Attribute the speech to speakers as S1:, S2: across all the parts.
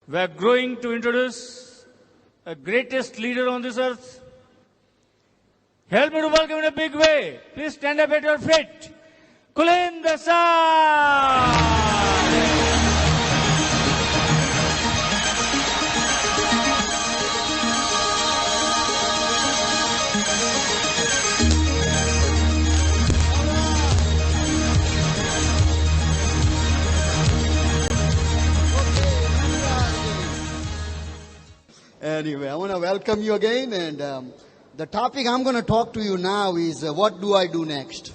S1: We are growing to introduce a greatest leader on this earth. Help me to welcome in a big way. Please stand up at your feet. Kulin Dasai!
S2: Anyway, I want to welcome you again, and the topic I'm going to talk to you now is what do I do next?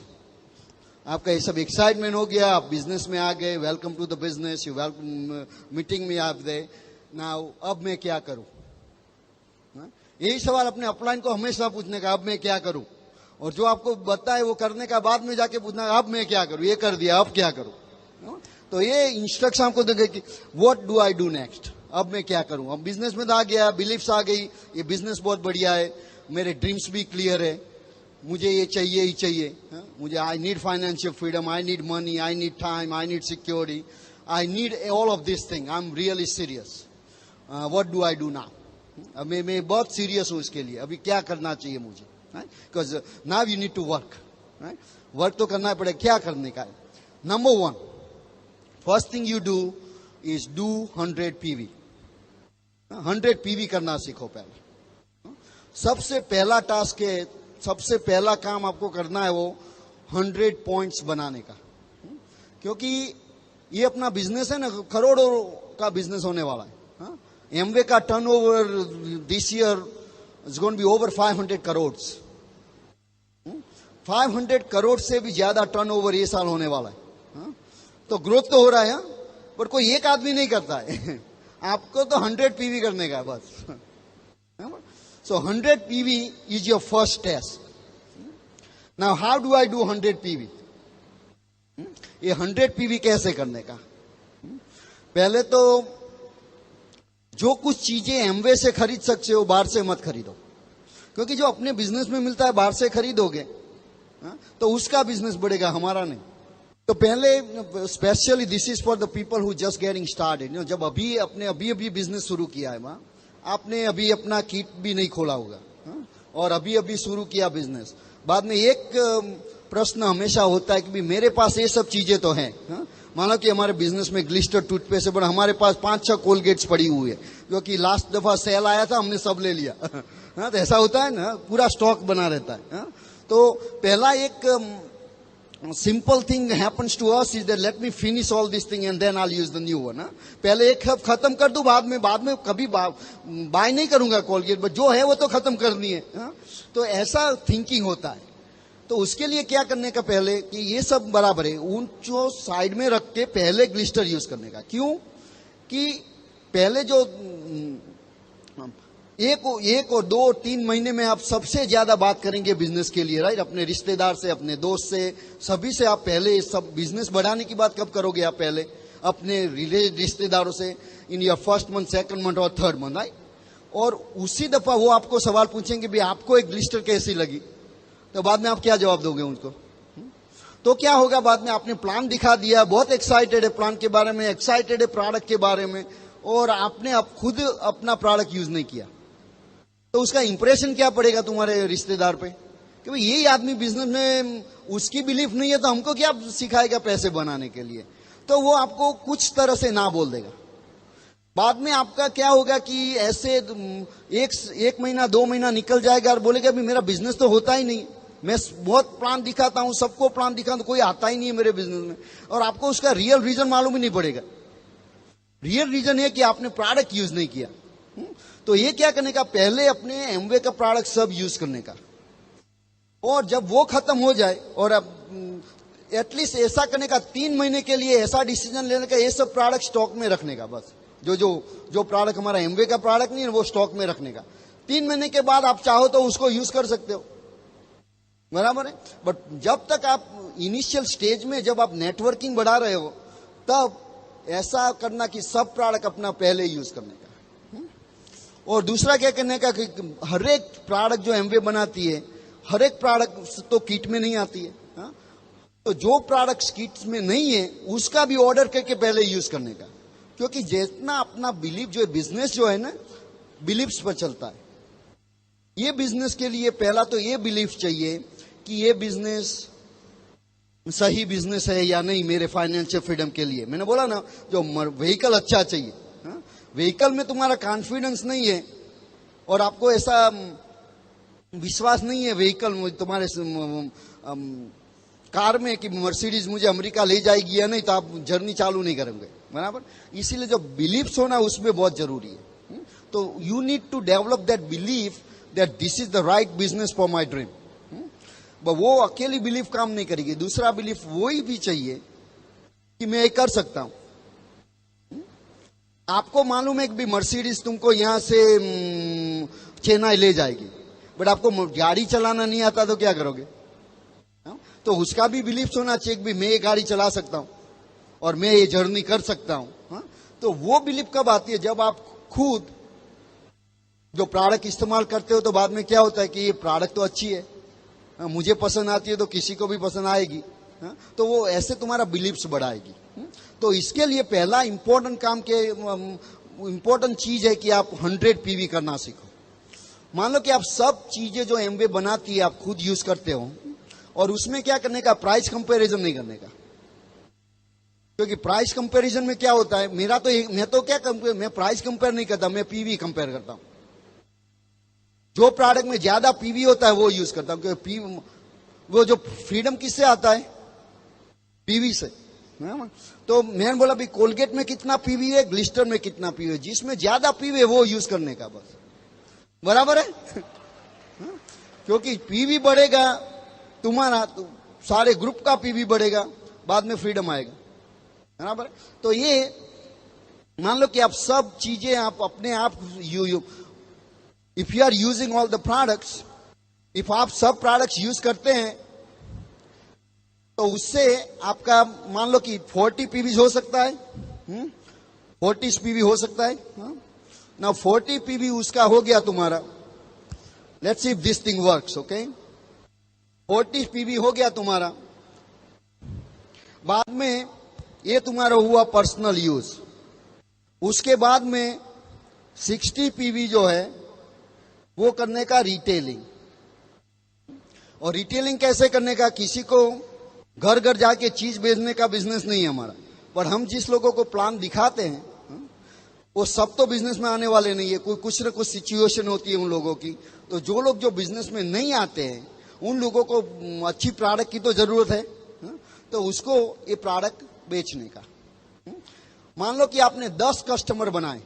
S2: आपका ये सब excitement हो गया, आप business में आ गए, welcome to the business, you welcome meeting में आप गए, नाउ अब मैं क्या करूं? यही सवाल अपने अपलाइन को हमेशा पूछने का, अब मैं क्या करूं? और जो आपको बताए वो करने का बाद में जाके पूछना, अब मैं क्या करूं? ये कर दिया, अब क्या करूं? तो ये इंस्ट्रक्शन आपको देंगे कि what do I do next, अब मैं क्या करूं? अब बिजनेस में आ गया, बिलीफ्स आ गई, ये बिजनेस बहुत बढ़िया है, मेरे ड्रीम्स भी क्लियर है, मुझे ये चाहिए ही चाहिए, मुझे I need financial freedom, I need money, I need time, I need security, I need all of this thing, I am really serious, what do I do now? अब मैं बहुत सीरियस हूं इसके लिए, अभी क्या करना चाहिए मुझे? Because now you need to work, work तो करना पड़ेगा, क्या करने का है? Number one, first thing you do is do 100 PV. 100 PV करना सीखो पहले. सबसे पहला टास्क है, सबसे पहला काम आपको करना है वो 100 पॉइंट्स बनाने का, क्योंकि ये अपना बिजनेस है ना, करोड़ों का बिजनेस होने वाला है. एमवे का turnover this year is going to be over 500 crore. 500 crore से भी ज्यादा टर्नओवर ये साल होने वाला है. तो ग्रोथ तो हो रहा है, पर कोई एक आदमी नहीं करता है. आपको तो 100 PV करने का है बस. So 100 PV is your first test. Now how do I do 100 PV? ये 100 PV कैसे करने का? पहले तो जो कुछ चीजें एमवे से खरीद सकते हो बाहर से मत खरीदो, क्योंकि जो अपने बिजनेस में मिलता है बाहर से खरीदोगे तो उसका बिजनेस बढ़ेगा, हमारा नहीं. तो पहले specially this is for the people who just getting started. जब अभी बिजनेस शुरू किया है, वहां आपने अभी अपना किट भी नहीं खोला होगा और अभी शुरू किया बिजनेस. बाद में एक प्रश्न हमेशा होता है कि भी मेरे पास ये सब चीजें तो हैं. मानो कि हमारे बिजनेस में ग्लिस्टर टूथपेस्ट है, पर हमारे पास 5-6 कोलगेट्स पड़ी हुई है, क्योंकि लास्ट दफा सेल आया था, हमने सब ले लिया. तो ऐसा होता है ना, पूरा स्टॉक बना रहता है. तो पहला एक simple thing happens to us is that let me finish all this thing and then I'll use the new one. पहले एक खत्म कर दूं, बाद में कभी बाय नहीं करूंगा कोलगेट, बट जो है वो तो खत्म करनी है. तो ऐसा थिंकिंग होता है. तो उसके लिए क्या करने का, पहले कि ये सब बराबर है, उन जो साइड में रख के पहले ग्लिस्टर यूज करने का. क्यों? कि पहले जो एक और 2-3 महीने में आप सबसे ज्यादा बात करेंगे बिजनेस के लिए, राइट? अपने रिश्तेदार से, अपने दोस्त से, सभी से आप पहले सब बिजनेस बढ़ाने की बात कब करोगे? आप पहले अपने रिश्तेदारों से in your first month, second month और थर्ड मंथ, राइट? और उसी दफा वो आपको सवाल पूछेंगे भी आपको एक ग्लिस्टर कैसी लगी, तो बाद में आप क्या जवाब दोगे उनको? तो क्या होगा? बाद में आपने प्लान दिखा दिया, बहुत एक्साइटेड है प्लान के बारे में, एक्साइटेड है प्रोडक्ट के बारे में, और आपने अब खुद अपना प्रोडक्ट यूज नहीं किया, तो उसका इंप्रेशन क्या पड़ेगा तुम्हारे रिश्तेदार पे कि भाई यही आदमी बिजनेस में, उसकी बिलीफ नहीं है तो हमको क्या सिखाएगा पैसे बनाने के लिए? तो वो आपको कुछ तरह से ना बोल देगा. बाद में आपका क्या होगा कि ऐसे एक महीना 2 महीना निकल जाएगा और बोलेगा अभी मेरा बिजनेस तो होता ही नहीं, मैं बहुत प्लान दिखाता हूं, सबको प्लान दिखाता हूं, कोई आता ही नहीं है मेरे बिजनेस में. और आपको उसका रियल रीजन मालूम ही नहीं पड़ेगा. रियल रीजन है कि आपने प्रोडक्ट यूज नहीं किया. तो ये क्या करने का, पहले अपने एमवे का प्रोडक्ट सब यूज करने का, और जब वो खत्म हो जाए, और अब एटलीस्ट ऐसा करने का 3 महीने के लिए ऐसा डिसीजन लेने का, ये सब प्रोडक्ट स्टॉक में रखने का. बस जो प्रोडक्ट हमारा एमवे का प्रोडक्ट नहीं है वो स्टॉक में रखने का. 3 महीने के बाद आप चाहो तो उसको यूज कर सकते हो, बराबर है. बट जब तक आप इनिशियल स्टेज में, जब आप नेटवर्किंग बढ़ा रहे हो, तब ऐसा करना कि सब प्रोडक्ट अपना पहले यूज करने का. और दूसरा क्या करने का कि हर एक प्रोडक्ट जो एमवे बनाती है, हर एक प्रोडक्ट तो किट में नहीं आती है. तो जो प्रोडक्ट्स किट्स में नहीं है उसका भी ऑर्डर करके पहले यूज करने का. क्योंकि जितना अपना बिलीफ जो है, बिजनेस जो है ना बिलीफ्स पर चलता है। ये बिजनेस के लिए पहला तो ये बिलीफ चाहिए कि ये बिजनेस सही बिजनेस है या नहीं मेरे फाइनेंशियल फ्रीडम के लिए। मैंने बोला ना, जो व्हीकल अच्छा चाहिए, व्हीकल में तुम्हारा कॉन्फिडेंस नहीं है और आपको ऐसा विश्वास नहीं है व्हीकल में, तुम्हारे कार में कि मर्सिडीज मुझे अमेरिका ले जाएगी या नहीं, तो आप जर्नी चालू नहीं करेंगे, बराबर। इसीलिए जो बिलीफ्स होना उसमें बहुत जरूरी है। तो you need to develop that belief that this is the right business for my dream. वो अकेली बिलीफ काम नहीं करेगी। दूसरा बिलीफ वही भी चाहिए कि मैं ये कर सकता हूं। आपको मालूम है कि भी मर्सिडीज तुमको यहां से चेन्नई ले जाएगी, बट आपको गाड़ी चलाना नहीं आता तो क्या करोगे? तो उसका भी बिलीफ होना चाहिए कि मैं ये गाड़ी चला सकता हूं और मैं ये जर्नी कर सकता हूं। तो वो बिलीफ कब आती है? जब आप खुद जो प्रोडक्ट इस्तेमाल करते हो तो बाद में क्या होता है कि ये प्रोडक्ट तो अच्छी है, मुझे पसंद आती है तो किसी को भी पसंद आएगी, तो वो ऐसे तुम्हारा बिलीफ्स बढ़ाएगी। तो इसके लिए पहला इंपॉर्टेंट काम के इंपॉर्टेंट चीज है कि आप 100 पीवी करना सीखो। मान लो कि आप सब चीजें जो एमवे बनाती है आप खुद यूज करते हो, और उसमें क्या करने का, प्राइस कंपैरिजन नहीं करने का। क्योंकि प्राइस कंपैरिजन में क्या होता है, मैं प्राइस कंपेयर नहीं करता, मैं पीवी कंपेयर करता हूं। जो प्रोडक्ट में ज्यादा पीवी होता है वो यूज करता हूं, क्योंकि वो जो फ्रीडम किससे आता है? पीवी से। तो मैंने बोला भाई कोलगेट में कितना पीवी है, ग्लिस्टर में कितना पीवी है, जिसमें ज्यादा पीवी है वो यूज करने का, बस, बराबर है। क्योंकि पीवी बढ़ेगा तुम्हारा तो सारे ग्रुप का पीवी बढ़ेगा, बाद में फ्रीडम आएगा, बराबर। तो ये मान लो कि आप सब चीजें आप अपने आप if you are using all the products, if आप सब प्रोडक्ट्स यूज करते हैं तो उससे आपका मान लो कि 40 पीवी हो सकता है, 40 पीवी हो सकता है ना। 40 पीवी उसका हो गया तुम्हारा, let's see if this thing works, okay. 40 PV हो गया तुम्हारा, बाद में ये तुम्हारा हुआ पर्सनल यूज। उसके बाद में 60 पीवी जो है वो करने का रिटेलिंग। और रिटेलिंग कैसे करने का? किसी को घर घर जाके चीज बेचने का बिजनेस नहीं है हमारा, पर हम जिस लोगों को प्लान दिखाते हैं वो सब तो बिजनेस में आने वाले नहीं है, कोई कुछ ना कुछ सिचुएशन होती है उन लोगों की। तो जो लोग जो बिजनेस में नहीं आते हैं उन लोगों को अच्छी प्रोडक्ट की तो जरूरत है, तो उसको ये प्रोडक्ट बेचने का। मान लो कि आपने 10 कस्टमर बनाए,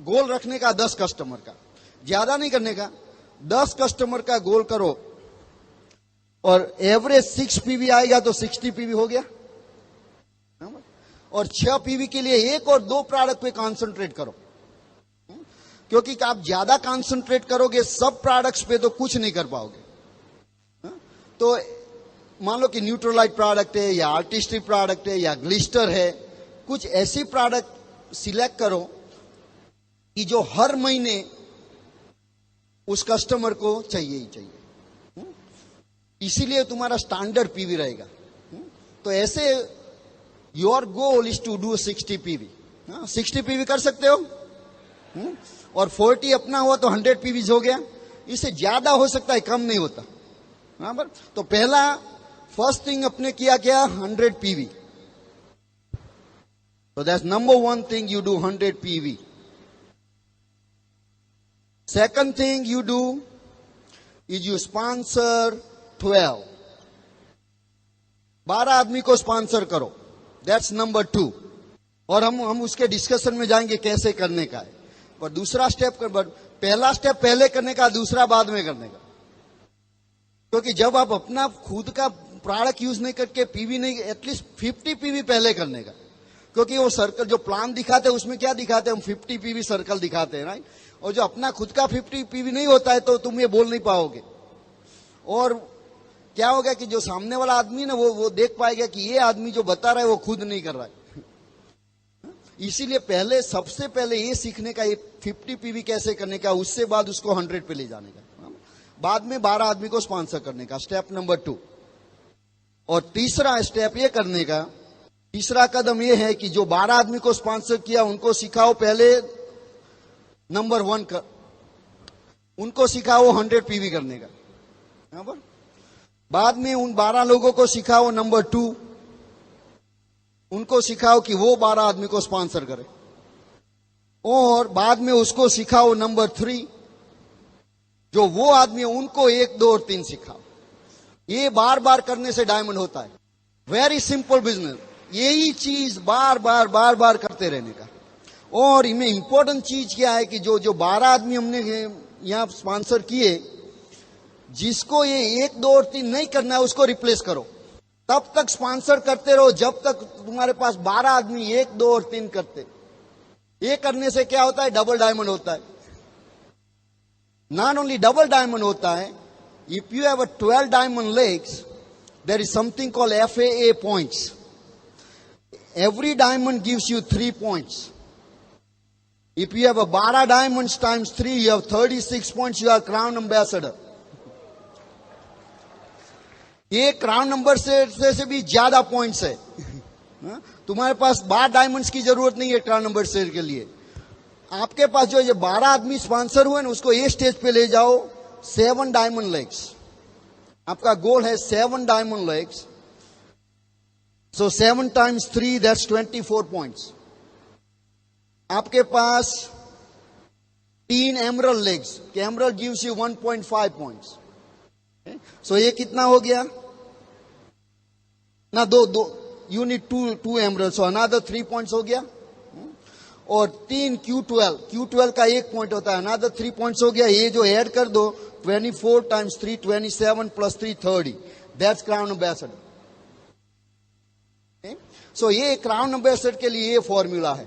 S2: गोल रखने का 10 कस्टमर का, ज्यादा नहीं करने का, 10 कस्टमर का गोल करो और एवरेज 6 पीवी आएगा तो 60 पीवी हो गया। और 6 पीवी के लिए 1 और 2 प्रोडक्ट पे कंसंट्रेट करो, क्योंकि आप ज्यादा कंसंट्रेट करोगे सब प्रोडक्ट्स पे तो कुछ नहीं कर पाओगे। तो मान लो कि न्यूट्रलाइट प्रोडक्ट है या आर्टिस्टिक प्रोडक्ट है या ग्लिस्टर है, कुछ ऐसी प्रोडक्ट सिलेक्ट करो कि जो हर महीने उस कस्टमर को चाहिए ही चाहिए, इसीलिए तुम्हारा स्टैंडर्ड पीवी रहेगा। तो ऐसे your goal is to do 60 PV. 60 PV कर सकते हो, और 40 अपना हुआ तो 100 पीवी हो गया। इससे ज्यादा हो सकता है, कम नहीं होता, बराबर। तो पहला फर्स्ट थिंग अपने किया क्या? 100 पीवी। तो that's number 1 thing, you do 100 PV. Second thing you do is you sponsor 12 आदमी को स्पॉन्सर करो, दैट्स नंबर 2। और हम उसके डिस्कशन में जाएंगे कैसे करने का है। पर दूसरा स्टेप पहला स्टेप पहले करने का, दूसरा बाद में करने का। क्योंकि जब आप अपना खुद का प्रोडक्ट यूज नहीं करके पीवी नहीं, एटलीस्ट 50 पीवी पहले करने का। क्योंकि वो सर्कल जो प्लान दिखाते हैं उसमें क्या दिखाते हैं, हम 50 पीवी सर्कल दिखाते हैं, राइट। और जो अपना खुद का 50 पीवी नहीं होता है तो तुम ये बोल नहीं पाओगे। और क्या होगा कि जो सामने वाला आदमी ना वो देख पाएगा कि ये आदमी जो बता रहा है वो खुद नहीं कर रहा है। इसीलिए पहले सबसे पहले ये सीखने का, ये 50 पीवी कैसे करने का, उससे बाद उसको 100 पे ले जाने का, बाद में 12 आदमी को स्पॉन्सर करने का, स्टेप नंबर 2। और तीसरा स्टेप ये करने का तीसरा कदम यह है कि जो 12 आदमी को स्पॉन्सर किया उनको सिखाओ पहले नंबर 1 कर, उनको सिखाओ 100 पीवी करने का, बराबर। बाद में उन 12 लोगों को सिखाओ नंबर 2, उनको सिखाओ कि वो 12 आदमी को स्पॉन्सर करे, और बाद में उसको सिखाओ नंबर 3, जो वो आदमी है उनको 1, 2 और 3 सिखाओ। ये बार बार करने से डायमंड होता है। वेरी सिंपल बिजनेस, यही चीज बार बार करते रहने का। और इनमें इंपॉर्टेंट चीज क्या है कि जो 12 आदमी हमने यहां स्पॉन्सर किए, जिसको ये 1, 2 और 3 नहीं करना है उसको रिप्लेस करो। तब तक स्पॉन्सर करते रहो जब तक तुम्हारे पास 12 आदमी 1, 2 और 3 करते। ये करने से क्या होता है? डबल डायमंड होता है। नॉट ओनली डबल डायमंड होता है, if you have 12 diamond legs, there is something called FAA points. Every diamond gives you 3 points. If you have a 12 diamonds times 3, you have 36 points, you are crown ambassador. ये crown number से भी ज्यादा points है। तुम्हारे पास 12 diamonds की जरूरत नहीं है क्राउन नंबर शेयर के लिए। आपके पास जो ये 12 आदमी स्पॉन्सर हुए ना, उसको ये स्टेज पे ले जाओ 7 डायमंड लेग्स। आपका गोल है 7 diamond legs. So 7 times 3, that's 24 points. आपके पास 3 emerald legs, emerald gives you 1.5 points. Okay? So ये कितना हो गया ना? दो you need two emerald, so another 3 points हो गया। और 3 Q12 का 1 पॉइंट होता है, another 3 points हो गया। ये जो ऐड कर दो 24 times 3, 27 plus 3, 30, that's crown ambassador। सो ये क्राउन एम्बेसडर के लिए ये फॉर्मूला है।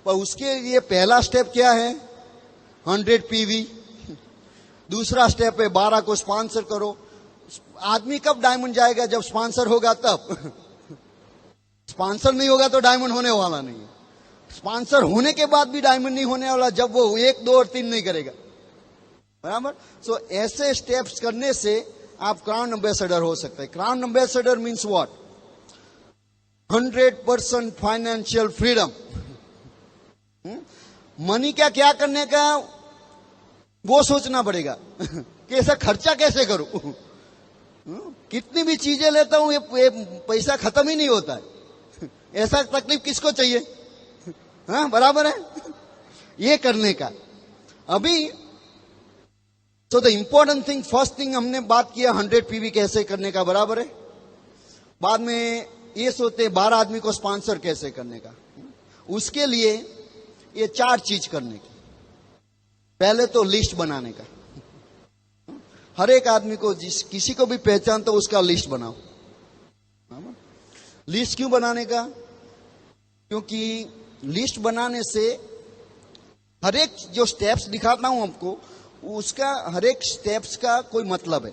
S2: पर उसके लिए पहला स्टेप क्या है? 100 पीवी। दूसरा स्टेप है 12 को स्पॉन्सर करो। आदमी कब डायमंड जाएगा? जब स्पॉन्सर होगा तब। स्पॉन्सर नहीं होगा तो डायमंड होने वाला नहीं है। स्पॉन्सर होने के बाद भी डायमंड नहीं होने वाला जब वो 1, 2 और 3 नहीं करेगा, बराबर। सो ऐसे स्टेप्स करने से आप क्राउन एम्बेसडर हो सकते हैं। Crown ambassador means what? 100% financial freedom. Money क्या क्या करने का वो सोचना पड़ेगा कि ऐसा खर्चा कैसे करूं। कितनी भी चीजें लेता हूं ये पैसा खत्म ही नहीं होता है। ऐसा तकलीफ किसको चाहिए? हाँ, बराबर है। ये करने का अभी तो the important thing, first thing हमने बात किया 100 पीवी कैसे करने का, बराबर है। बाद में ये सोचते 12 आदमी को स्पॉन्सर कैसे करने का। उसके लिए ये 4 चीज करने की। पहले तो लिस्ट बनाने का। हर एक आदमी को किसी को भी पहचान तो उसका लिस्ट बनाओ। लिस्ट क्यों बनाने का? क्योंकि लिस्ट बनाने से हर एक जो स्टेप्स दिखाता हूं आपको, उसका हर एक स्टेप्स का कोई मतलब है।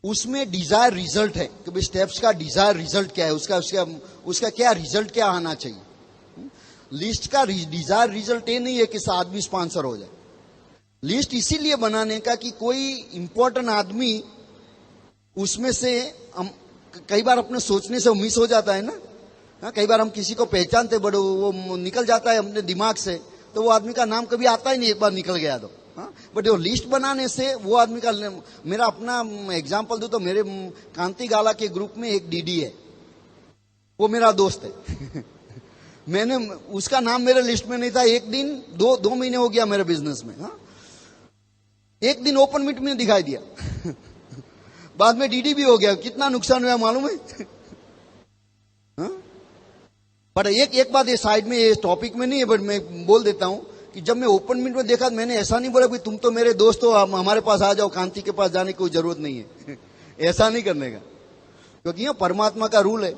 S2: उसमें डिजायर रिजल्ट है कि भाई स्टेप्स का डिजायर रिजल्ट क्या है, उसका क्या रिजल्ट क्या आना चाहिए। लिस्ट का डिजायर रिजल्ट ये नहीं है कि आदमी स्पॉन्सर हो जाए। लिस्ट इसीलिए बनाने का कि कोई इंपॉर्टेंट आदमी उसमें से कई बार अपने सोचने से मिस हो जाता है ना। कई बार हम किसी को पहचानते बड़े वो निकल जाता है अपने दिमाग से, तो वो आदमी का नाम कभी आता ही नहीं, एक बार निकल गया तो। बट वो लिस्ट बनाने से वो आदमी का, मेरा अपना एग्जांपल दूं तो मेरे कांति गाला के ग्रुप में एक डीडी है, वो मेरा दोस्त है। मैंने उसका नाम मेरे लिस्ट में नहीं था। एक दिन 2 महीने हो गया मेरे बिजनेस में। एक दिन ओपन मीट में दिखाई दिया। बाद में डीडी भी हो गया। कितना नुकसान हुआ मालूम है? बट एक बात ये साइड में, ये टॉपिक में नहीं है, बट मैं बोल देता हूं कि जब मैं ओपन मीट में देखा, मैंने ऐसा नहीं बोला कि तुम तो मेरे दोस्त हो, हमारे पास आ जाओ, कांति के पास जाने की कोई जरूरत नहीं है। ऐसा नहीं करने का, क्योंकि यह परमात्मा का रूल है।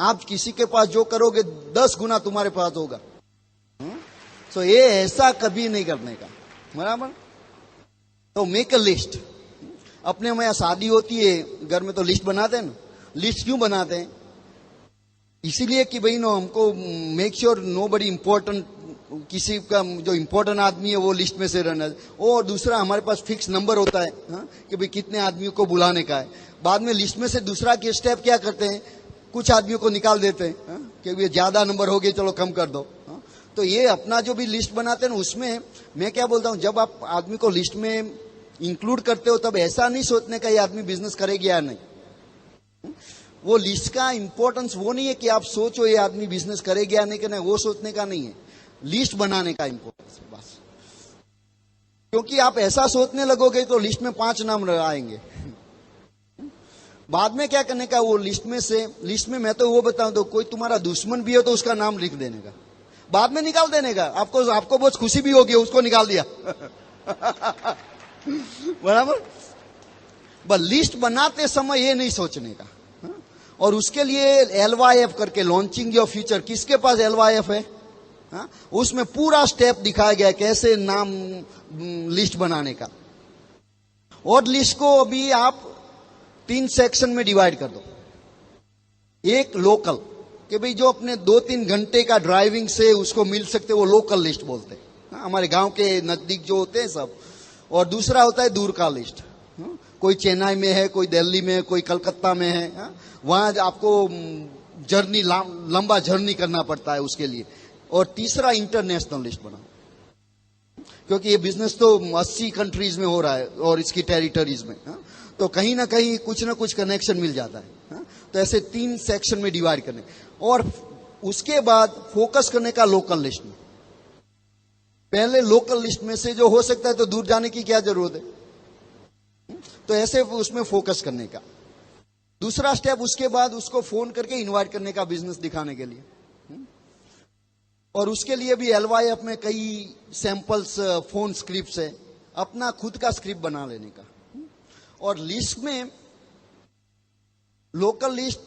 S2: आप किसी के पास जो करोगे 10 गुना तुम्हारे पास होगा। सो ये ऐसा कभी नहीं करने का, बराबर। तो मेक अ लिस्ट। अपने में शादी होती है घर में तो लिस्ट बनाते हैं ना। लिस्ट क्यों बनाते हैं? इसीलिए कि भाई नो, हमको मेक श्योर नो बडी इंपॉर्टेंट, किसी का जो इंपॉर्टेंट आदमी है वो लिस्ट में से रहना। और दूसरा हमारे पास फिक्स नंबर होता है कि भाई कितने आदमियों को बुलाने का है। बाद में लिस्ट में से दूसरा के स्टेप क्या करते हैं, कुछ आदमियों को निकाल देते हैं, हाँ? कि ये ज्यादा नंबर हो गए, चलो कम कर दो, हाँ? तो ये अपना जो भी लिस्ट बनाते हैं ना, उसमें मैं क्या बोलता हूं, जब आप आदमी को लिस्ट में इंक्लूड करते हो तब ऐसा नहीं सोचने का ये आदमी बिजनेस करेगी या नहीं। वो लिस्ट का इंपॉर्टेंस वो नहीं है कि आप सोचो ये आदमी बिजनेस करेगा या नहीं कि नहीं, वो सोचने का नहीं है, लिस्ट बनाने का इंपॉर्टेंस है बस। क्योंकि आप ऐसा सोचने लगोगे तो लिस्ट में 5 नाम आएंगे, बाद में क्या करने का, वो लिस्ट में मैं तो वो बताऊं, तो कोई तुम्हारा दुश्मन भी हो तो उसका नाम लिख देने का, बाद में निकाल देने का, आपको बहुत खुशी भी होगी, उसको निकाल दिया बराबर। बस लिस्ट बनाते समय ये नहीं सोचने का, और उसके लिए LYF करके, लॉन्चिंग योर फ्यूचर, किसके पास LYF है, हाँ? उसमें पूरा स्टेप दिखाया गया कैसे नाम लिस्ट बनाने का। और लिस्ट को अभी आप 3 सेक्शन में डिवाइड कर दो। एक लोकल, कि भाई जो अपने 2-3 घंटे का ड्राइविंग से उसको मिल सकते, वो लोकल लिस्ट बोलते हैं, हाँ? हमारे गांव के नजदीक जो होते हैं सब। और दूसरा होता है दूर का लिस्ट, हाँ? कोई चेन्नई में है, कोई दिल्ली में है, कोई कलकत्ता में है, हाँ? वहां आपको जर्नी, लंबा जर्नी करना पड़ता है उसके लिए। और तीसरा इंटरनेशनल लिस्ट बनाओ, क्योंकि ये बिजनेस तो 80 कंट्रीज में हो रहा है और इसकी टेरिटरीज में, हाँ? तो कहीं ना कहीं कुछ ना कुछ कनेक्शन मिल जाता है, हाँ? तो ऐसे 3 सेक्शन में डिवाइड करने, और उसके बाद फोकस करने का लोकल लिस्ट में। पहले लोकल लिस्ट में से जो हो सकता है तो दूर जाने की क्या जरूरत है, तो ऐसे उसमें फोकस करने का। दूसरा स्टेप, उसके बाद उसको फोन करके इनवाइट करने का बिजनेस दिखाने के लिए, और उसके लिए भी LYF में कई सैंपल्स फोन स्क्रिप्ट्स है, अपना खुद का स्क्रिप्ट बना लेने का। और लिस्ट में लोकल लिस्ट,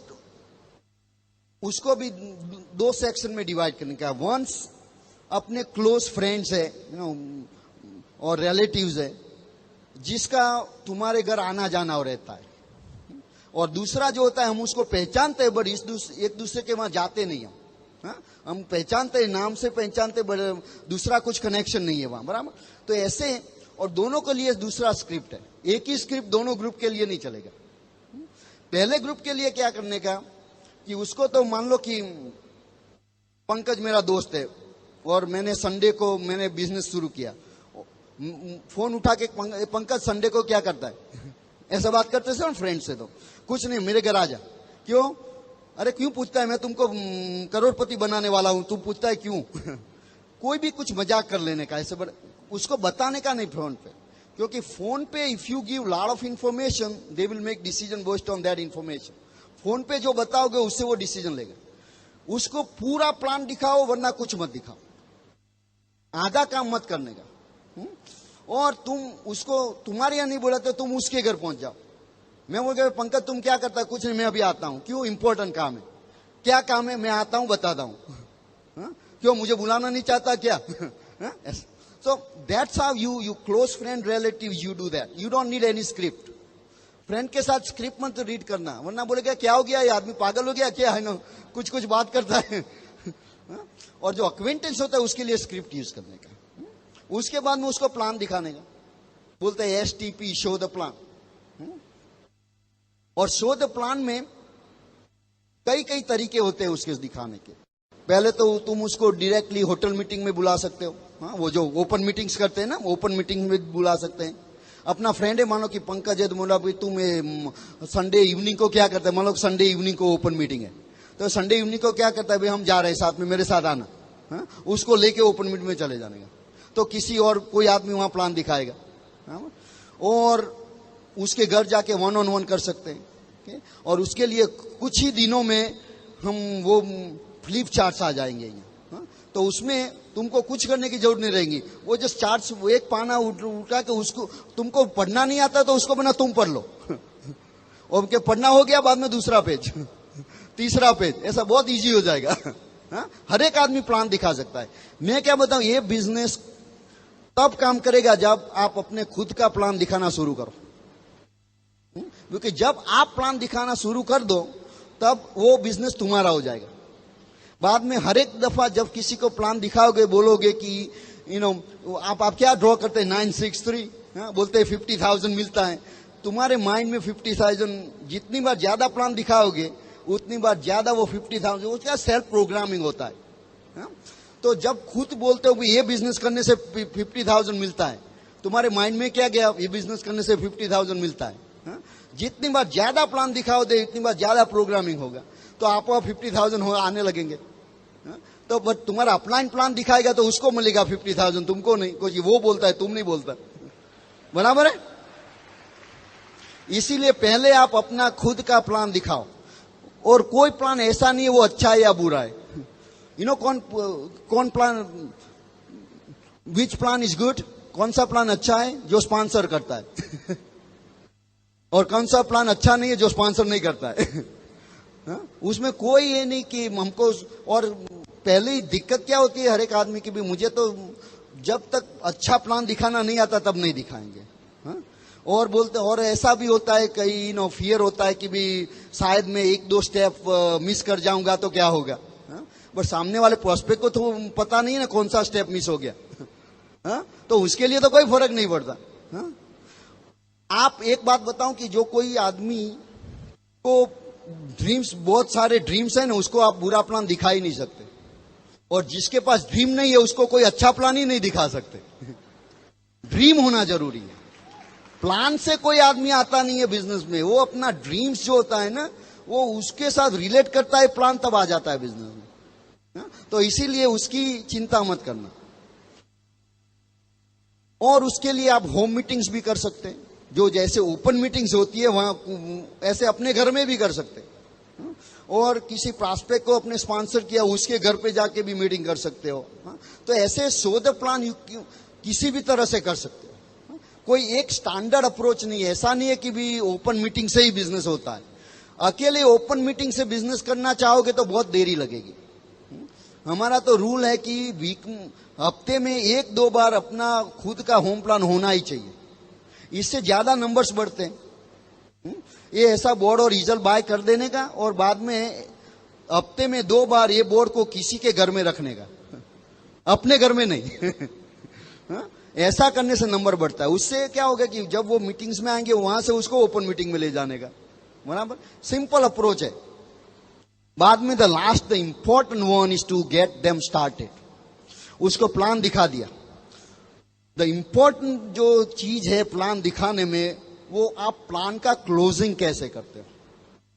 S2: उसको भी 2 सेक्शन में डिवाइड करने का। वंस अपने क्लोज फ्रेंड्स है, और रिलेटिव्स है, जिसका तुम्हारे घर आना जाना रहता है। और दूसरा जो होता है, हम उसको पहचानते हैं बट एक दूसरे के वहां जाते नहीं हम, हाँ? हम पहचानते हैं, नाम से पहचानते, बट दूसरा कुछ कनेक्शन नहीं है वहां, बराबर। तो ऐसे, और दोनों के लिए दूसरा स्क्रिप्ट है, एक ही स्क्रिप्ट दोनों ग्रुप के लिए नहीं चलेगा। पहले ग्रुप के लिए क्या करने का, कि उसको तो मान लो कि पंकज मेरा दोस्त है और मैंने संडे को मैंने बिजनेस शुरू किया, फोन उठा के पंकज संडे को क्या करता है ऐसा बात करते थे फ्रेंड से, तो कुछ नहीं, मेरे घर आ जा। क्यों? अरे क्यों पूछता है, मैं तुमको करोड़पति बनाने वाला हूं, तुम पूछता है क्यों कोई भी कुछ मजाक कर लेने का, ऐसे उसको बताने का नहीं फोन पे, क्योंकि फोन पे if you give lot of information they will make decision based on that information. Phone पे जो बताओगे उससे वो डिसीजन लेगा। उसको पूरा प्लान दिखाओ, वरना कुछ मत दिखाओ, आधा काम मत करने का। और तुम उसको तुम्हारे यहाँ नहीं बोला तो तुम उसके घर पहुंच जाओ। मैं बोल गया पंकज तुम क्या करता है, कुछ नहीं, मैं अभी आता हूं। क्यों? इंपॉर्टेंट काम है। क्या काम है? मैं आता हूं, बताता हूं। क्यों? मुझे बुलाना नहीं चाहता क्या? So that's how you close friend relative you do that. You don't need any script. Friend के साथ स्क्रिप्ट मत रीड करना, वरना बोलेगा क्या हो गया, ये आदमी पागल हो गया क्या, है ना, कुछ कुछ बात करता है। और जो अक्वेंटेंस होता है उसके लिए स्क्रिप्ट यूज करने का। उसके बाद में उसको प्लान दिखाने का, बोलते हैं STP, शो द प्लान। और शो द प्लान में कई कई तरीके होते हैं उसके दिखाने के। पहले तो तुम उसको डायरेक्टली होटल मीटिंग में बुला सकते हो, हाँ, वो जो ओपन मीटिंग्स करते हैं ना, ओपन मीटिंग में बुला सकते हैं। अपना फ्रेंड है, मानो कि पंकज है, तो बोला भाई तुम संडे इवनिंग को क्या करता है, मान लो संडे इवनिंग को ओपन मीटिंग है, तो संडे इवनिंग को क्या करता है, भाई हम जा रहे हैं साथ में, मेरे साथ आना, हाँ? उसको लेके ओपन मीटिंग में चले जाने का। तो किसी और कोई आदमी वहां प्लान दिखाएगा, हाँ? और उसके घर जाके 1-on-1 कर सकते हैं। और उसके लिए कुछ ही दिनों में हम वो फ्लिप चार्ट्स आ जाएंगे, हाँ? तो उसमें तुमको कुछ करने की जरूरत नहीं रहेगी। वो जस्ट चार्ट्स, वो एक पाना उठा के उसको, तुमको पढ़ना नहीं आता तो उसको बना तुम पढ़ लो और उनके पढ़ना हो गया, बाद में दूसरा पेज तीसरा पेज, ऐसा बहुत इजी हो जाएगा। हाँ? हर एक आदमी प्लान दिखा सकता है। मैं क्या बताऊं, ये बिजनेस तब काम करेगा जब आप अपने खुद का प्लान दिखाना शुरू करो। क्योंकि जब आप प्लान दिखाना शुरू कर दो तब वो बिजनेस तुम्हारा हो जाएगा। बाद में हर एक दफा जब किसी को प्लान दिखाओगे, बोलोगे कि आप क्या ड्रॉ करते हैं, 963, हाँ? बोलते हैं 50,000 मिलता है, तुम्हारे माइंड में 50,000, जितनी बार ज्यादा प्लान दिखाओगे उतनी बार ज्यादा वो 50,000, उसका सेल्फ प्रोग्रामिंग होता है। हाँ? तो जब खुद बोलते हो कि ये बिजनेस करने से 50,000 मिलता है, तुम्हारे माइंड में क्या गया? ये बिजनेस करने से 50,000 मिलता है। हाँ? जितनी बार ज्यादा प्लान दिखाओ दे, इतनी बार ज्यादा प्रोग्रामिंग होगा, तो आपको 50,000 आने लगेंगे। हाँ? तो बट तुम्हारा अपलाइन प्लान दिखाएगा तो उसको मिलेगा 50,000, तुमको नहीं, क्योंकि वो बोलता है, तुम नहीं बोलता। बराबर है? इसीलिए पहले आप अपना खुद का प्लान दिखाओ, और कोई प्लान ऐसा नहीं है वो अच्छा है या बुरा है। कौन plan, which plan is good, कौन सा प्लान अच्छा है? जो स्पॉन्सर करता है और कौन सा प्लान अच्छा नहीं है? जो स्पॉन्सर नहीं करता है। हाँ? उसमें कोई ये नहीं कि हमको, और पहले ही दिक्कत क्या होती है हर एक आदमी की भी, मुझे तो जब तक अच्छा प्लान दिखाना नहीं आता तब नहीं दिखाएंगे। हाँ? और बोलते, और ऐसा भी होता है कई फियर होता है कि भी शायद मैं 1-2 स्टेप मिस कर जाऊंगा तो क्या होगा। हाँ? बट सामने वाले प्रोस्पेक्ट को तो पता नहीं है ना कौन सा स्टेप मिस हो गया। हाँ? तो उसके लिए तो कोई फर्क नहीं पड़ता। हाँ? आप एक बात बताऊं कि जो कोई आदमी को ड्रीम्स, बहुत सारे ड्रीम्स है ना, उसको आप बुरा प्लान दिखा ही नहीं सकते, और जिसके पास ड्रीम नहीं है उसको कोई अच्छा प्लान ही नहीं दिखा सकते। ड्रीम होना जरूरी है। प्लान से कोई आदमी आता नहीं है बिजनेस में, वो अपना ड्रीम्स जो होता है ना, वो उसके साथ रिलेट करता है, प्लान तब आ जाता है बिजनेस में। हाँ? तो इसीलिए उसकी चिंता मत करना। और उसके लिए आप होम मीटिंग्स भी कर सकते हैं, जो जैसे ओपन मीटिंग्स होती है वहां, ऐसे अपने घर में भी कर सकते हैं। और किसी प्रॉस्पेक्ट को अपने स्पॉन्सर किया, उसके घर पे जाके भी मीटिंग कर सकते हो। तो ऐसे शो द प्लान किसी भी तरह से कर सकते हो। कोई एक स्टैंडर्ड अप्रोच नहीं है। ऐसा नहीं है कि भी ओपन मीटिंग से ही बिजनेस होता है। अकेले ओपन मीटिंग से बिजनेस करना चाहोगे तो बहुत देरी लगेगी। हमारा तो रूल है कि हफ्ते में 1-2 बार अपना खुद का होम प्लान होना ही चाहिए। इससे ज्यादा नंबर्स बढ़ते हैं। ये ऐसा बोर्ड और ईजल बाय कर देने का, और बाद में हफ्ते में 2 बार ये बोर्ड को किसी के घर में रखने का, अपने घर में नहीं। ऐसा करने से नंबर बढ़ता है। उससे क्या होगा कि जब वो मीटिंग्स में आएंगे वहां से उसको ओपन मीटिंग में ले जाने का। बराबर, सिंपल अप्रोच है। बाद में the last, the important one is to get them started. उसको प्लान दिखा दिया। द इंपॉर्टेंट जो चीज है प्लान दिखाने में, वो आप प्लान का क्लोजिंग कैसे करते हो।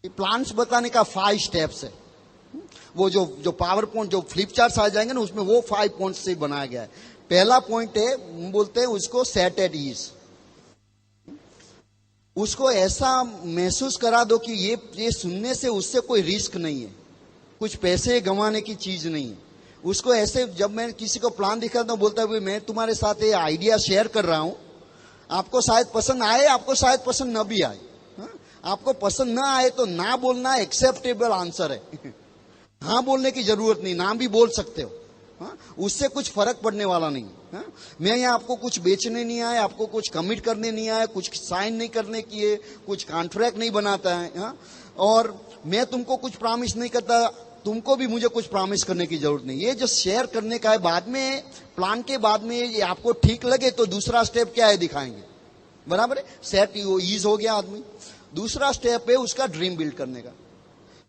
S2: ये प्लान्स बताने का 5 स्टेप्स है। वो जो पावर पॉइंट, जो फ्लिप चार्ट्स आ जाएंगे ना, उसमें वो 5 पॉइंट्स से बनाया गया है। पहला पॉइंट है, बोलते हैं उसको सेट एट ईज। उसको ऐसा महसूस करा दो कि ये सुनने से उससे कोई रिस्क नहीं है, कुछ पैसे गंवाने की चीज नहीं है। उसको ऐसे, जब मैं किसी को प्लान दिखाता हूं, बोलता है मैं तुम्हारे साथ ये आइडिया शेयर कर रहा हूं, आपको शायद पसंद आए, आपको शायद पसंद न भी आए। आपको पसंद ना आए तो ना बोलना एक्सेप्टेबल आंसर है। हाँ बोलने की जरूरत नहीं, ना भी बोल सकते हो। उससे कुछ फर्क पड़ने वाला नहीं। मैं यहाँ आपको कुछ बेचने नहीं आया, आपको कुछ कमिट करने नहीं आया, कुछ साइन नहीं करने की है, कुछ कॉन्ट्रैक्ट नहीं बनाता है। और मैं तुमको कुछ प्रॉमिस नहीं करता, तुमको भी मुझे कुछ प्रॉमिस करने की जरूरत नहीं। ये जो शेयर करने का है, बाद में प्लान के बाद में ये आपको ठीक लगे तो दूसरा स्टेप क्या है दिखाएंगे। बराबर है, सेट ईज हो गया आदमी। दूसरा स्टेप है उसका ड्रीम बिल्ड करने का,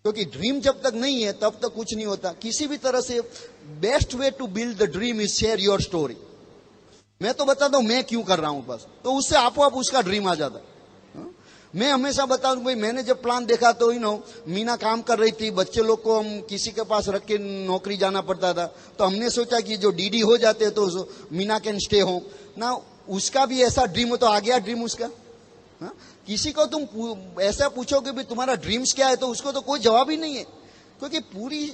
S2: क्योंकि ड्रीम जब तक नहीं है तब तक कुछ नहीं होता। किसी भी तरह से best way to build the dream is share your story. मैं तो बताता हूं मैं क्यों कर रहा हूं बस, तो उससे आपो आप उसका ड्रीम आ जाता है। मैं हमेशा बताऊं भाई, मैंने जब प्लान देखा तो मीना काम कर रही थी, बच्चे लोग को हम किसी के पास रख के नौकरी जाना पड़ता था, तो हमने सोचा कि जो डीडी हो जाते तो मीना कैन स्टे होम ना। उसका भी ऐसा ड्रीम हो तो आ गया ड्रीम उसका। किसी को तुम ऐसा पूछोगे भी तुम्हारा ड्रीम्स क्या है, तो उसको तो कोई जवाब ही नहीं है, क्योंकि पूरी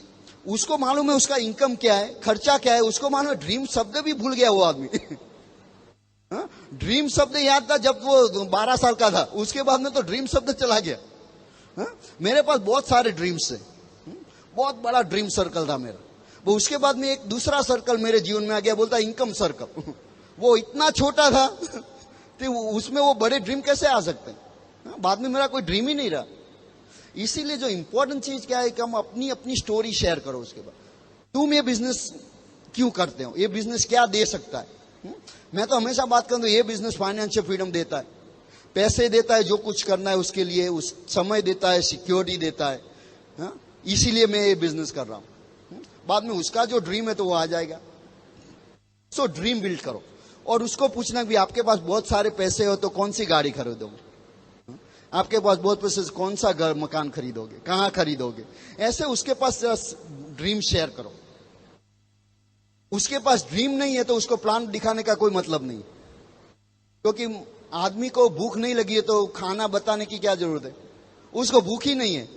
S2: उसको मालूम है उसका इनकम क्या है, खर्चा क्या है, उसको मालूम है। ड्रीम शब्द भी भूल गया वो आदमी। ड्रीम शब्द याद था जब वो 12 साल का था, उसके बाद में तो ड्रीम शब्द चला गया। मेरे पास बहुत सारे ड्रीम्स है, बहुत बड़ा ड्रीम सर्कल था मेरा। वो उसके बाद में एक दूसरा सर्कल मेरे जीवन में आ गया, बोलता इनकम सर्कल। वो इतना छोटा था तो उसमें वो बड़े ड्रीम कैसे आ सकते हैं। बाद में मेरा कोई ड्रीम ही नहीं रहा। इसीलिए जो इंपॉर्टेंट चीज क्या है कि हम अपनी अपनी स्टोरी शेयर करो। उसके बाद तुम ये बिजनेस क्यों करते हो, ये बिजनेस क्या दे सकता है। मैं तो हमेशा बात करूं, ये बिजनेस फाइनेंशियल फ्रीडम देता है, पैसे देता है जो कुछ करना है उसके लिए, उस समय देता है, सिक्योरिटी देता है, हाँ? इसीलिए मैं ये बिजनेस कर रहा हूं। बाद में उसका जो ड्रीम है तो वो आ जाएगा। सो ड्रीम बिल्ड करो और उसको पूछना कि आपके पास बहुत सारे पैसे हो तो कौन सी गाड़ी खरीदोगे, आपके पास बहुत पैसे से कौन सा घर मकान खरीदोगे, कहां खरीदोगे, ऐसे उसके पास ड्रीम शेयर करो। उसके पास ड्रीम नहीं है तो उसको प्लान दिखाने का कोई मतलब नहीं, क्योंकि आदमी को भूख नहीं लगी है तो खाना बताने की क्या जरूरत है, उसको भूख ही नहीं है।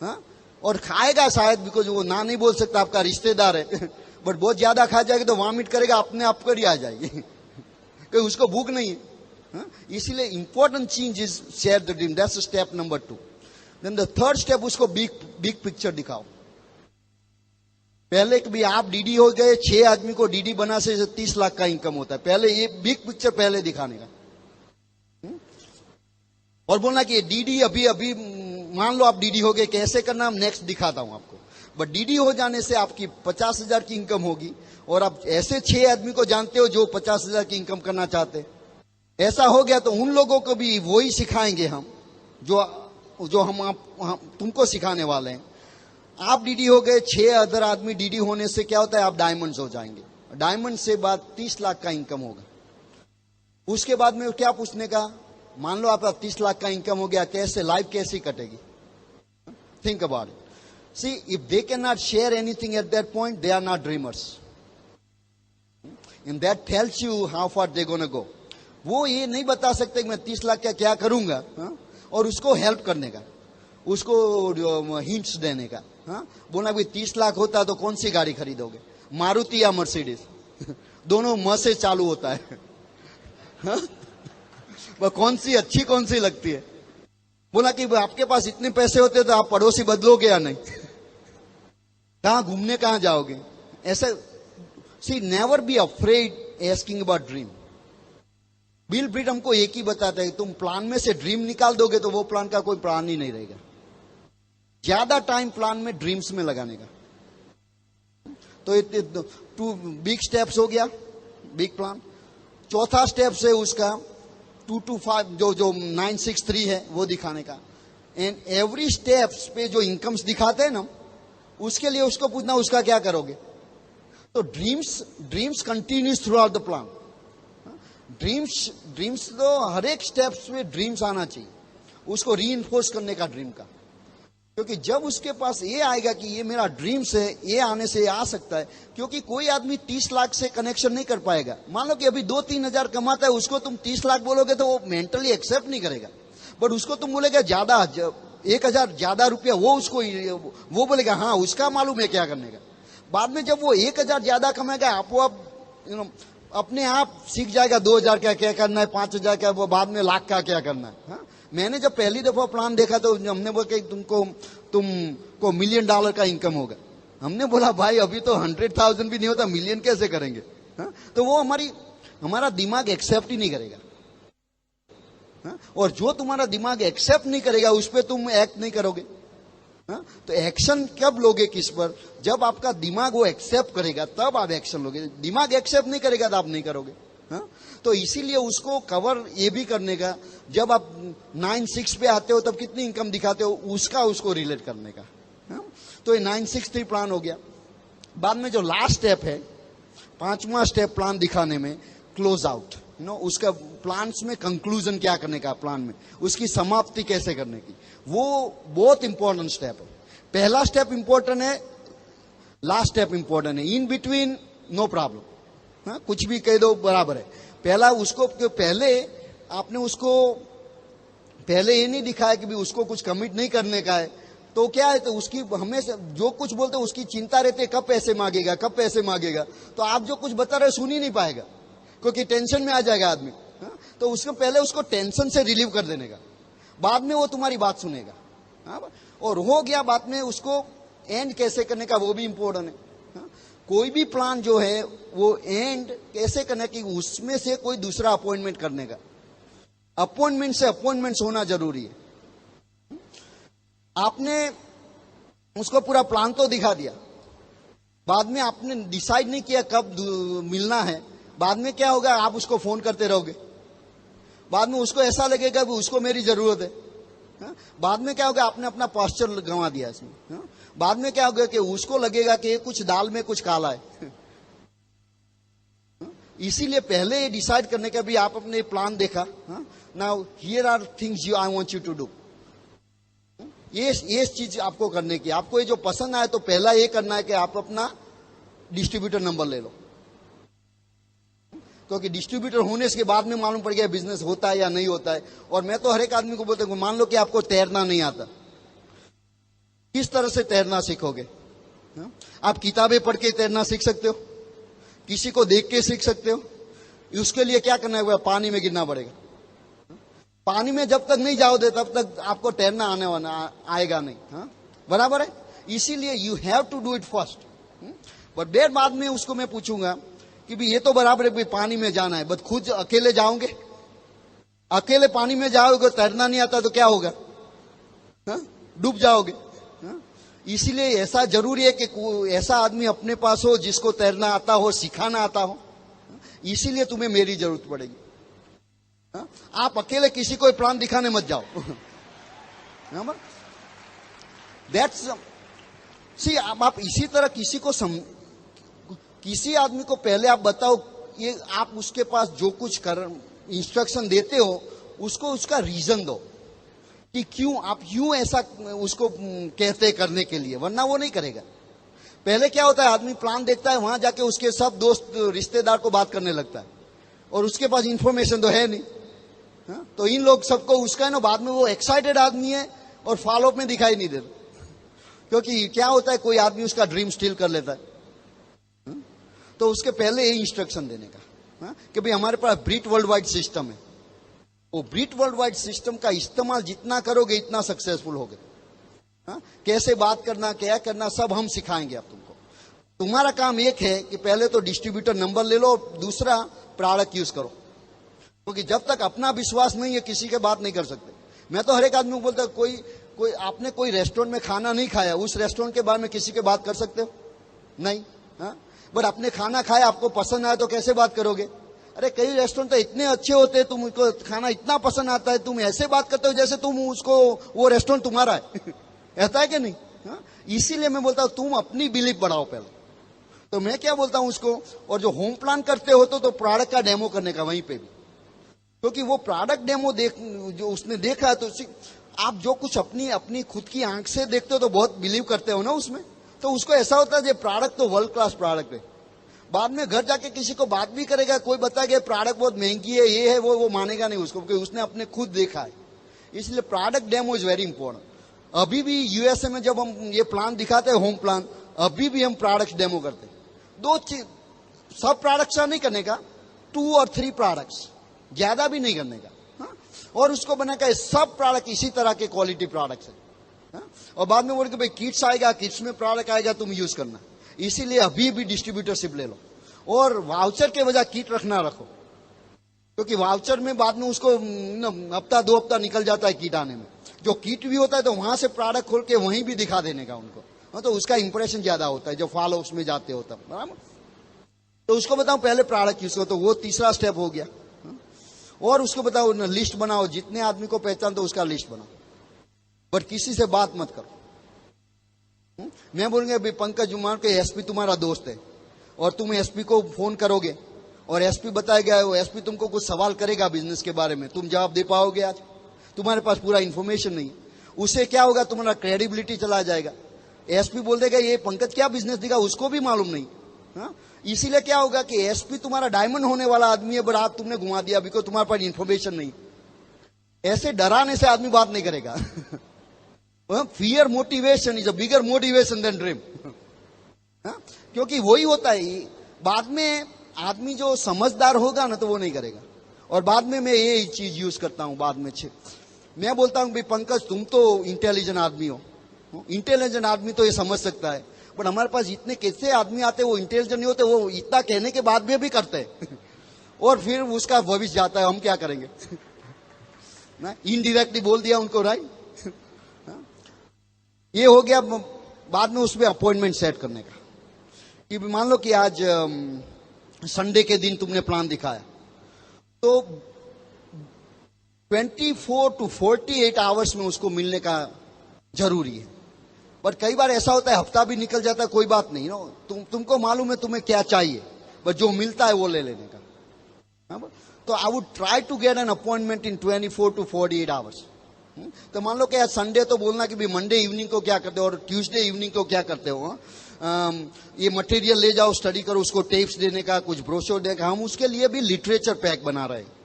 S2: हाँ? और खाएगा शायद, बिकॉज वो ना नहीं बोल सकता, आपका रिश्तेदार है, बट बहुत ज्यादा खा जाएगा तो वॉमिट करेगा, अपने आप कर ही आ जाएगी, क्योंकि उसको भूख नहीं है। हाँ? इसीलिए इंपॉर्टेंट चीज is share the dream, that's step number 2। Then the third step, उसको बिग पिक्चर दिखाओ। पहले कभी आप डीडी हो गए, 6 आदमी को डीडी बना से 30 लाख का इनकम होता है, पहले ये बिग पिक्चर पहले दिखाने का। और बोलना कि डीडी अभी अभी मान लो आप डीडी हो गए, कैसे करना हम नेक्स्ट दिखाता हूं आपको। बट डीडी हो जाने से आपकी 50,000 की इनकम होगी और आप ऐसे 6 आदमी को जानते हो जो 50,000 की इनकम करना चाहते। ऐसा हो गया तो उन लोगों को भी वही सिखाएंगे हम जो हम तुमको सिखाने वाले हैं। आप डीडी हो गए, 6 अदर आदमी डीडी होने से क्या होता है, आप डायमंड्स हो जाएंगे। डायमंड से बाद 30 लाख का इनकम होगा। उसके बाद में क्या पूछने का, मान लो आपका 30 लाख का इनकम हो गया, कैसे लाइफ कैसी कटेगी। Think about it. See, if they can not share anything at that point, they are not dreamers. In that tells you how far they gonna go. वो ये नहीं बता सकते कि मैं 30 लाख का क्या करूंगा, हा? और उसको हेल्प करने का, उसको हिंट्स देने का। हाँ? बोला भाई 30 लाख होता तो कौन सी गाड़ी खरीदोगे, मारुति या मर्सिडीज? दोनों म से चालू होता है। हाँ? वह कौन सी अच्छी कौन सी लगती है? बोला कि आपके पास इतने पैसे होते तो आप पड़ोसी बदलोगे या नहीं? कहां घूमने कहां जाओगे? ऐसा सी, never be afraid asking about dream. Bill Britt हमको एक ही बताता है, तुम प्लान में से ड्रीम निकाल दोगे तो वो प्लान का कोई प्लान ही नहीं रहेगा। ज्यादा टाइम प्लान में ड्रीम्स में लगाने का। तो 2 बिग स्टेप्स हो गया, बिग प्लान। चौथा स्टेप से उसका 2 to 5 जो 963 है वो दिखाने का। एंड एवरी स्टेप्स पे जो इनकम्स दिखाते हैं ना, उसके लिए उसको पूछना उसका क्या करोगे। तो dreams continuous through out the plan. Dreams तो हर एक स्टेप्स में ड्रीम्स आना चाहिए, उसको रीइंफोर्स करने का ड्रीम का। क्योंकि जब उसके पास ये आएगा कि ये मेरा ड्रीम्स है, ये आने से आ सकता है। क्योंकि कोई आदमी 30 लाख से कनेक्शन नहीं कर पाएगा। मान लो कि अभी 2-3 हजार कमाता है, उसको तुम 30 लाख बोलोगे तो वो मेंटली एक्सेप्ट नहीं करेगा। बट उसको तुम बोलेगा ज्यादा 1,000 ज्यादा रुपया, वो बोलेगा हाँ उसका मालूम है क्या करने का। बाद में जब वो 1,000 ज्यादा कमाएगा, आप अपने आप सीख जाएगा 2,000 क्या क्या करना है, 5,000 क्या, वो बाद में लाख का क्या करना है। हाँ? मैंने जब पहली दफा प्लान देखा तो हमने बोला कि तुमको $1 मिलियन का इनकम होगा। हमने बोला भाई अभी तो 100,000 भी नहीं होता, मिलियन कैसे करेंगे। हाँ? तो वो हमारा दिमाग एक्सेप्ट ही नहीं करेगा। हाँ? और जो तुम्हारा दिमाग एक्सेप्ट नहीं करेगा उस पर तुम एक्ट नहीं करोगे। हाँ? तो एक्शन कब लोगे किस पर, जब आपका दिमाग वो एक्सेप्ट करेगा तब आप एक्शन लोगे। दिमाग एक्सेप्ट नहीं करेगा तो आप नहीं करोगे। हाँ? तो इसीलिए उसको कवर ये भी करने का, जब आप 9-6 पे आते हो तब कितनी इनकम दिखाते हो उसको रिलेट करने का। हाँ? तो ये 963 प्लान हो गया। बाद में जो लास्ट स्टेप है, 5वां स्टेप प्लान दिखाने में, क्लोज आउट। उसका प्लान्स में कंक्लूजन क्या करने का, प्लान में उसकी समाप्ति कैसे करने की, वो बहुत इंपॉर्टेंट स्टेप है। पहला स्टेप इंपॉर्टेंट है, लास्ट स्टेप इंपॉर्टेंट है। In between no problem. हाँ? कुछ भी कह दो बराबर है। पहला उसको पहले आपने उसको पहले ये नहीं दिखाया कि भी उसको कुछ कमिट नहीं करने का है, तो क्या है, तो उसकी हमेशा जो कुछ बोलते उसकी चिंता रहती है कब पैसे मांगेगा, कब पैसे मांगेगा। तो आप जो कुछ बता रहे सुन ही नहीं पाएगा, क्योंकि टेंशन में आ जाएगा आदमी। हाँ? तो उसको पहले उसको टेंशन से रिलीव कर देने का, बाद में वो तुम्हारी बात सुनेगा। हाँ? और हो गया, बाद में उसको एंड कैसे करने का वो भी इंपॉर्टेंट है। हाँ? कोई भी प्लान जो है वो एंड कैसे करने की, उसमें से कोई दूसरा अपॉइंटमेंट करने का। अपॉइंटमेंट से अपॉइंटमेंट्स होना जरूरी है। आपने उसको पूरा प्लान तो दिखा दिया, बाद में आपने डिसाइड नहीं किया कब मिलना है। बाद में क्या होगा, आप उसको फोन करते रहोगे, बाद में उसको ऐसा लगेगा कि उसको मेरी जरूरत है। हाँ? बाद में क्या होगा, आपने अपना पॉस्चर गंवा दिया इसमें। हाँ? बाद में क्या होगा कि उसको लगेगा कि कुछ दाल में कुछ काला है। इसीलिए पहले डिसाइड करने का भी आप अपने प्लान देखा। Now here are things you I want you to do. ये चीज आपको करने की, आपको ये जो पसंद आए तो पहला ये करना है कि आप अपना डिस्ट्रीब्यूटर नंबर ले लो, क्योंकि डिस्ट्रीब्यूटर होने के बाद में मालूम पड़ गया बिजनेस होता है या नहीं होता है। और मैं तो हर एक आदमी को बोलता हूं, मान लो कि आपको तैरना नहीं आता, किस तरह से तैरना सीखोगे? आप किताबें पढ़ के तैरना सीख सकते हो, किसी को देख के सीख सकते हो। उसके लिए क्या करना है, पानी में गिरना पड़ेगा। पानी में जब तक नहीं जाओगे तब तक आपको तैरना आने वाला आएगा नहीं। बराबर है। इसीलिए you have to do it first. But देर बाद में उसको मैं पूछूंगा कि भी ये तो बराबर है, भी पानी में जाना है, बट खुद अकेले जाओगे, अकेले पानी में जाओगे, तैरना नहीं आता तो क्या होगा? डूब जाओगे। इसीलिए ऐसा जरूरी है कि ऐसा आदमी अपने पास हो जिसको तैरना आता हो, सिखाना आता हो। इसीलिए तुम्हें मेरी जरूरत पड़ेगी। आप अकेले किसी को प्लान दिखाने मत जाओ। दैट्स सी, आप इसी तरह किसी आदमी को पहले आप बताओ, ये आप उसके पास जो कुछ इंस्ट्रक्शन देते हो उसको उसका रीजन दो कि क्यों आप यूं ऐसा उसको कहते करने के लिए, वरना वो नहीं करेगा। पहले क्या होता है, आदमी प्लान देखता है, वहां जाके उसके सब दोस्त रिश्तेदार को बात करने लगता है और उसके पास इंफॉर्मेशन तो है नहीं। तो इन लोग सबको उसका है ना, बाद में वो एक्साइटेड आदमी है और फॉलोअप में दिखाई नहीं देता। क्योंकि क्या होता है, कोई आदमी उसका ड्रीम स्टील कर लेता है। तो उसके पहले ये इंस्ट्रक्शन देने का कि भाई हमारे पास ब्रीट वर्ल्ड वाइड सिस्टम है, वो ब्रीट वर्ल्ड वाइड सिस्टम का इस्तेमाल जितना करोगे इतना सक्सेसफुल होगे। कैसे बात करना, क्या करना, सब हम सिखाएंगे आप तुमको। तुम्हारा काम एक है कि पहले तो डिस्ट्रीब्यूटर नंबर ले लो, दूसरा प्रोडक्ट यूज करो। क्योंकि जब तक अपना विश्वास नहीं है किसी के बात नहीं कर सकते। मैं तो हर एक आदमी को बोलता हूं, कोई आपने कोई रेस्टोरेंट में खाना नहीं खाया, उस रेस्टोरेंट के बारे में किसी के बात कर सकते हो? नहीं। बट आपने खाना खाया, आपको पसंद आया तो कैसे बात करोगे? अरे कई रेस्टोरेंट तो इतने अच्छे होते हैं, तुमको खाना इतना पसंद आता है, तुम ऐसे बात करते हो जैसे तुम उसको, वो रेस्टोरेंट तुम्हारा है। ऐसा है कि नहीं? इसीलिए मैं बोलता हूं तुम अपनी बिलीफ बढ़ाओ पहले। तो मैं क्या बोलता हूं उसको, और जो होम प्लान करते हो तो प्रोडक्ट का डेमो करने का वहीं पे भी, क्योंकि वो प्रोडक्ट डेमो जो उसने देखा तो आप जो कुछ अपनी खुद की आंख से देखते हो तो बहुत बिलीव करते हो ना उसमें। तो उसको ऐसा होता है, ये प्रोडक्ट तो वर्ल्ड क्लास प्रोडक्ट है। बाद में घर जाके किसी को बात भी करेगा, कोई बताएगा प्रोडक्ट बहुत महंगी है, ये है, वो मानेगा नहीं उसको, क्योंकि उसने अपने खुद देखा है। इसलिए product demo is very important. अभी भी यूएसए में जब हम ये प्लान दिखाते हैं, होम प्लान, अभी भी हम प्रोडक्ट डेमो करते हैं। दो चीज, सब प्रोडक्ट्स नहीं करने का, 2 और 3 प्रोडक्ट्स, ज्यादा भी नहीं करने का। और उसको बना के सब प्रोडक्ट इसी तरह के क्वालिटी प्रोडक्ट्स है। और बाद में बोल के भाई किट्स आएगा, किट्स में प्रोडक्ट आएगा, तुम यूज करना। इसीलिए अभी भी डिस्ट्रीब्यूटरशिप ले लो और वाउचर के बजाय किट रखना रखो, क्योंकि वाउचर में बाद में उसको हफ्ता 2 हफ्ता निकल जाता है किट आने में। जो किट भी होता है तो वहां से प्रोडक्ट खोल के वहीं भी दिखा देने का उनको, तो उसका इंप्रेशन ज्यादा होता है जो फॉलो उसमें जाते होता है। बराबर। तो उसको बताओ पहले प्रोडक्ट यूज करो, तो वो तीसरा स्टेप हो गया। और उसको बताओ लिस्ट बनाओ, जितने आदमी को पहचान तो उसका लिस्ट बनाओ, बट किसी से बात मत करो। मैं बोलूंगा भाई पंकज जुमान के एसपी तुम्हारा दोस्त है और तुम एसपी को फोन करोगे और एसपी बताएगा, वो एसपी तुमको कुछ सवाल करेगा बिजनेस के बारे में, तुम जवाब दे पाओगे? आज तुम्हारे पास पूरा इंफॉर्मेशन नहीं, उससे क्या होगा, तुम्हारा क्रेडिबिलिटी चला जाएगा। एसपी बोल देगा ये पंकज क्या बिजनेस देगा, उसको भी मालूम नहीं। इसीलिए क्या होगा कि एसपी तुम्हारा डायमंड होने वाला आदमी है, बट आप तुमने घुमा दिया बिकॉज तुम्हारे पास इंफॉर्मेशन नहीं। ऐसे डराने से आदमी बात नहीं करेगा। Fear motivation is a bigger motivation than dream. क्योंकि वही होता है, बाद में आदमी जो समझदार होगा ना तो वो नहीं करेगा। और बाद में मैं ये चीज यूज करता हूं, बाद में मैं बोलता हूं भाई पंकज तुम तो इंटेलिजेंट आदमी हो, इंटेलिजेंट आदमी तो ये समझ सकता है, बट हमारे पास इतने कैसे आदमी आते वो इंटेलिजेंट नहीं होते, वो इतना कहने के बाद भी करते हैं और फिर उसका भविष्य जाता है, हम क्या करेंगे? ना इनडायरेक्टली बोल दिया उनको, राइट? ये हो गया। बाद में उसमें अपॉइंटमेंट सेट करने का, कि मान लो कि आज संडे के दिन तुमने प्लान दिखाया, तो 24 to 48 आवर्स में उसको मिलने का जरूरी है। बट कई बार ऐसा होता है हफ्ता भी निकल जाता है, कोई बात नहीं नो, तुमको मालूम है तुम्हें क्या चाहिए, बट जो मिलता है वो ले लेने का। तो I would try to get an appointment in 24 to 48 hours. तो मान लो कि आज संडे तो बोलना कि भाई मंडे इवनिंग को क्या करते हो और ट्यूसडे इवनिंग को क्या करते हो। ये मटेरियल ले जाओ, स्टडी करो, उसको टेप्स देने का, कुछ ब्रोशर देने का। हम उसके लिए भी लिटरेचर पैक बना रहे हैं।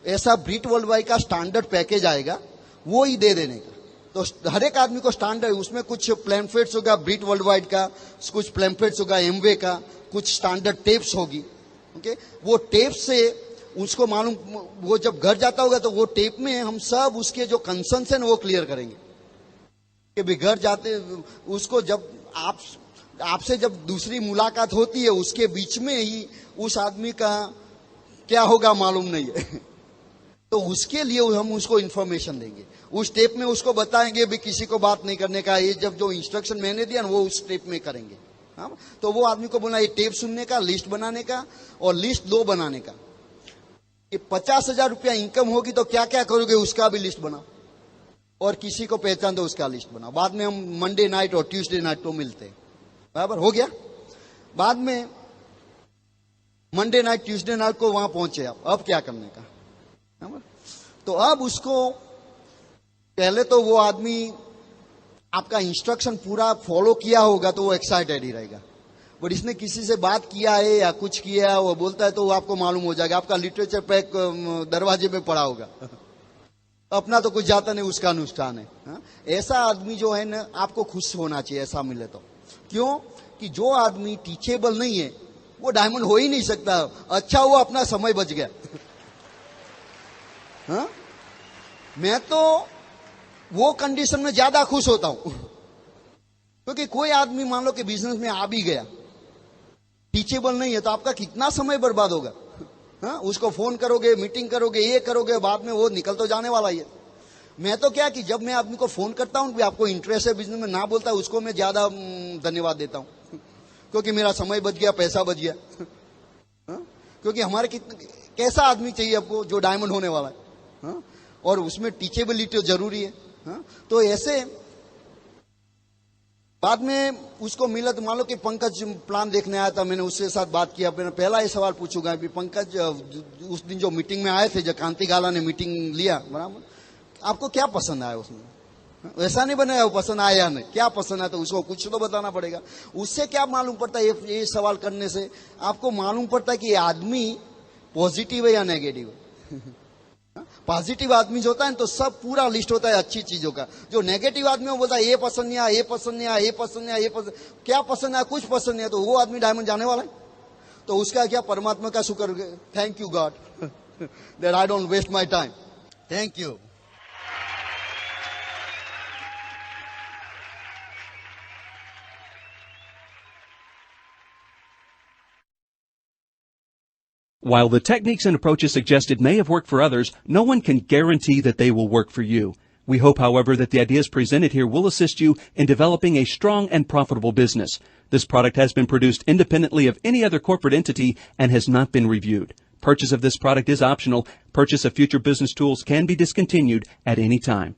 S2: ऐसा ब्रिट वर्ल्ड वाइड का स्टैंडर्ड पैकेज आएगा, वो ही दे देने का। तो हर एक आदमी को स्टैंडर्ड, उसमें कुछ प्लेम्फलेट्स होगा ब्रिट वर्ल्ड वाइड का, कुछ प्लेम्फलेट्स होगा एमवे का, कुछ स्टैंडर्ड टेप्स होगी। ओके, वो टेप से उसको मालूम, वो जब घर जाता होगा तो वो टेप में हम सब उसके जो कंसर्न्स हैं वो क्लियर करेंगे कि भी घर जाते उसको जब आपसे जब दूसरी मुलाकात होती है उसके बीच में ही उस आदमी का क्या होगा मालूम नहीं है। तो उसके लिए हम उसको इंफॉर्मेशन देंगे, उस टेप में उसको बताएंगे भी किसी को बात नहीं करने का, ये जब जो इंस्ट्रक्शन मैंने दिया ना वो उस टेप में करेंगे। हाँ, तो वो आदमी को बोलना ये टेप सुनने का, लिस्ट बनाने का और लिस्ट 2 बनाने का। ये 50,000 रुपया इनकम होगी तो क्या क्या करोगे उसका भी लिस्ट बनाओ, और किसी को पहचान दो उसका लिस्ट बनाओ। बाद में हम मंडे नाइट और ट्यूसडे नाइट तो मिलते हैं, बराबर हो गया। बाद में मंडे नाइट ट्यूसडे नाइट को वहां पहुंचे आप, अब क्या करने का, बराबर। तो अब उसको पहले तो वो आदमी आपका इंस्ट्रक्शन पूरा फॉलो किया होगा तो वो एक्साइटेड ही रहेगा। बट इसने किसी से बात किया है या कुछ किया है वो बोलता है तो वो आपको मालूम हो जाएगा, आपका लिटरेचर पैक दरवाजे में पड़ा होगा। अपना तो कुछ जाता नहीं, उसका अनुष्ठान है। हाँ? ऐसा आदमी जो है ना आपको खुश होना चाहिए, ऐसा मिले तो। क्यों कि जो आदमी टीचेबल नहीं है वो डायमंड हो ही नहीं सकता। अच्छा हुआ अपना समय बच गया। हाँ? मैं तो वो कंडीशन में ज्यादा खुश होता हूं क्योंकि कोई आदमी मान लो कि बिजनेस में आ भी गया, टीचेबल नहीं है, तो आपका कितना समय बर्बाद होगा। हाँ? उसको फोन करोगे, मीटिंग करोगे, ये करोगे, बाद में वो निकल तो जाने वाला ही है। मैं तो क्या कि जब मैं आदमी को फोन करता हूं कि आपको इंटरेस्ट है बिजनेस में, ना बोलता उसको मैं ज्यादा धन्यवाद देता हूं क्योंकि मेरा समय बच गया, पैसा बच गया। हाँ? क्योंकि हमारे कैसा आदमी चाहिए आपको जो डायमंड होने वाला है। हाँ? और उसमें टीचेबिलिटी जरूरी है। हाँ? तो ऐसे बाद में उसको मिला तो मान लो कि पंकज प्लान देखने आया था, मैंने उसके साथ बात किया। मैंने पहला ये सवाल पूछूंगा कि पंकज उस दिन जो मीटिंग में आए थे, जो कांति गाला ने मीटिंग लिया, बराबर, आपको क्या पसंद आया उसमें? वैसा नहीं बनाया वो पसंद आया या नहीं, क्या पसंद आया तो उसको कुछ तो बताना पड़ेगा। उससे क्या मालूम पड़ता है, ये सवाल करने से आपको मालूम पड़ता है कि ये आदमी पॉजिटिव है या नेगेटिव है। पॉजिटिव आदमी जो होता है तो सब पूरा लिस्ट होता है अच्छी चीजों का। जो नेगेटिव आदमी वो बोलता है ये पसंद नहीं आया, ये पसंद नहीं आया, ये पसंद नहीं आया, ये पसंद, क्या पसंद आया, कुछ पसंद नहीं आया, तो वो आदमी डायमंड जाने वाला है। तो उसका क्या परमात्मा का शुक्र, thank you God that I don't waste my time, thank you.
S3: While the techniques and approaches suggested may have worked for others, no one can guarantee that they will work for you. We hope, however, that the ideas presented here will assist you in developing a strong and profitable business. This product has been produced independently of any other corporate entity and has not been reviewed. Purchase of this product is optional. Purchase of future business tools can be discontinued at any time.